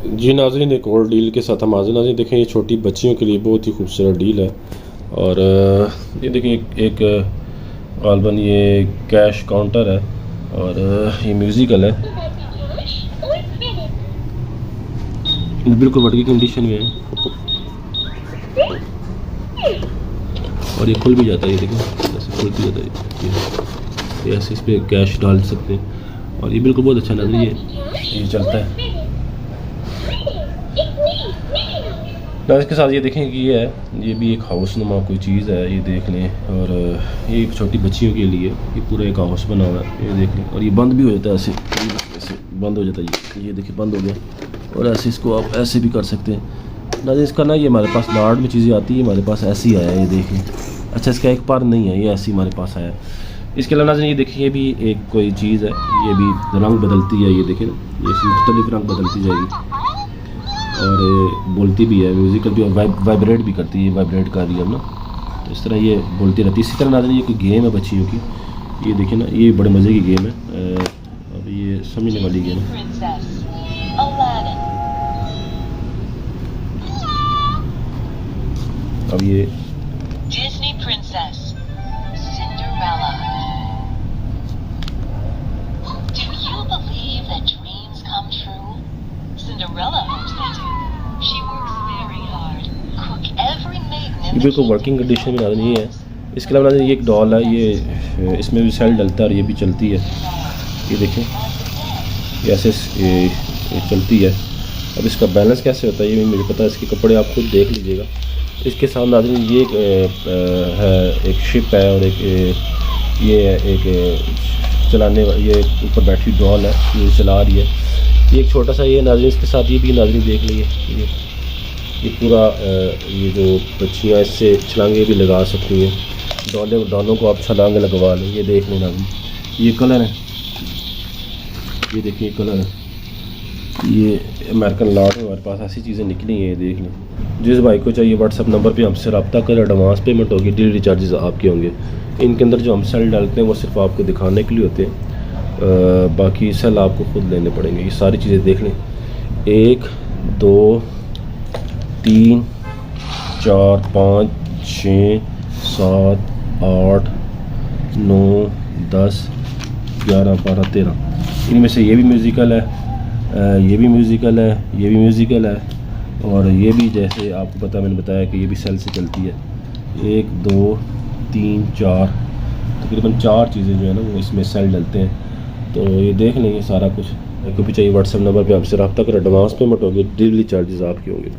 जी नाज़रीन, एक और डील के साथ हम हाज़िर नाज़रीन। देखें, ये छोटी बच्चियों के लिए बहुत ही खूबसूरत डील है। और ये देखें एक गालबन ये कैश काउंटर है और ये म्यूज़िकल है, बिल्कुल वर्किंग कंडीशन में है। और ये खुल भी जाता है, ये देखें ऐसे खुल भी जाता है, ये ऐसे इस पर कैश डाल सकते हैं। और ये बिल्कुल बहुत अच्छा नजर ये चलता है। इसके साथ ये देखें कि ये भी एक हाउस नुमा कोई चीज़ है, ये देख लें। और ये एक छोटी बच्चियों के लिए ये पूरा एक हाउस बना हुआ है, ये देख लें। और ये बंद भी हो जाता है, ऐसे बंद हो जाता है, ये देखिए बंद हो गया। और ऐसे इसको आप ऐसे भी कर सकते हैं नाज़रीन। इसका ना ये हमारे पास लार्ड में चीज़ें आती है, हमारे पास ऐसी आया है, ये देख लें। अच्छा, इसका एक पार नहीं है, ये ऐसी हमारे पास आया है। इसके अलावा नाज़रीन ये देखिए, ये भी एक कोई चीज़ है, ये भी रंग बदलती है, ये देखें ना, ये मुख्तलिफ रंग बदलती जाएगी और बोलती भी है, म्यूज़िकल भी, और वाइब्रेट भी करती है, वाइब्रेट कर रही है ना, तो इस तरह ये बोलती रहती है। इसी तरह नाज़रीन ये कोई गेम है बच्चियों की, ये देखें ना, ये बड़े मज़े की गेम है। अब ये समझने वाली गेम है। अब ये Disney Princess Cinderella. Do you believe that dreams come true? Cinderella hopes they do. She works very hard. Cook every maiden in the बिल्कुल वर्किंग कंडीशन में नाज़रीन ये है। इसके अलावा नाज़रीन ये एक डॉल है, ये इसमें भी सेल डलता है और ये भी चलती है, ये देखें, ये ऐसे ये चलती है। अब इसका बैलेंस कैसे होता है ये भी मुझे पता है, इसके कपड़े आप खुद देख लीजिएगा। इसके साथ नाज़रीन ये एक शिप है और ये एक चलाने वाली, ये ऊपर बैटरी डॉल है, ये चला रही है। ये एक छोटा सा ये नाज़रीन, इसके साथ ये भी नाज़रीन देख लीजिए, ये पूरा ये जो बच्चियाँ इससे छलांगे भी लगा सकती हैं, डॉलों को आप छलांगे लगवा लें। ये देख लें नाज़रीन, ये कलर है, ये देखिए कलर है, ये अमेरिकन लॉट में हमारे पास ऐसी चीज़ें निकली हैं, ये देख लें। जिस भाई को चाहिए व्हाट्सअप नंबर पे हमसे रब्ता करें। एडवांस पेमेंट होगी, डिलीवरी चार्जेस आपके होंगे। इनके अंदर जो हम सेल डालते हैं वो सिर्फ आपको दिखाने के लिए होते हैं, बाकी सेल आपको खुद लेने पड़ेंगे। ये सारी चीज़ें देख लें, 1 2 3 4 5 6 7 8 9 10 11 12 13। इनमें से ये भी म्यूज़िकल है, ये भी म्यूज़िकल है, ये भी म्यूज़िकल है, और ये भी जैसे आपको पता, मैंने बताया कि ये भी सेल से चलती है। 1 2 3 4 तकरीबन 4 चीज़ें जो है ना वो इसमें सेल डलते हैं। तो ये देख लेंगे सारा कुछ। को भी चाहिए व्हाट्सएप नंबर पे आपसे रब्ता करें। एडवांस पेमेंट होगी, डिलीवरी चार्जेस आपके होंगे।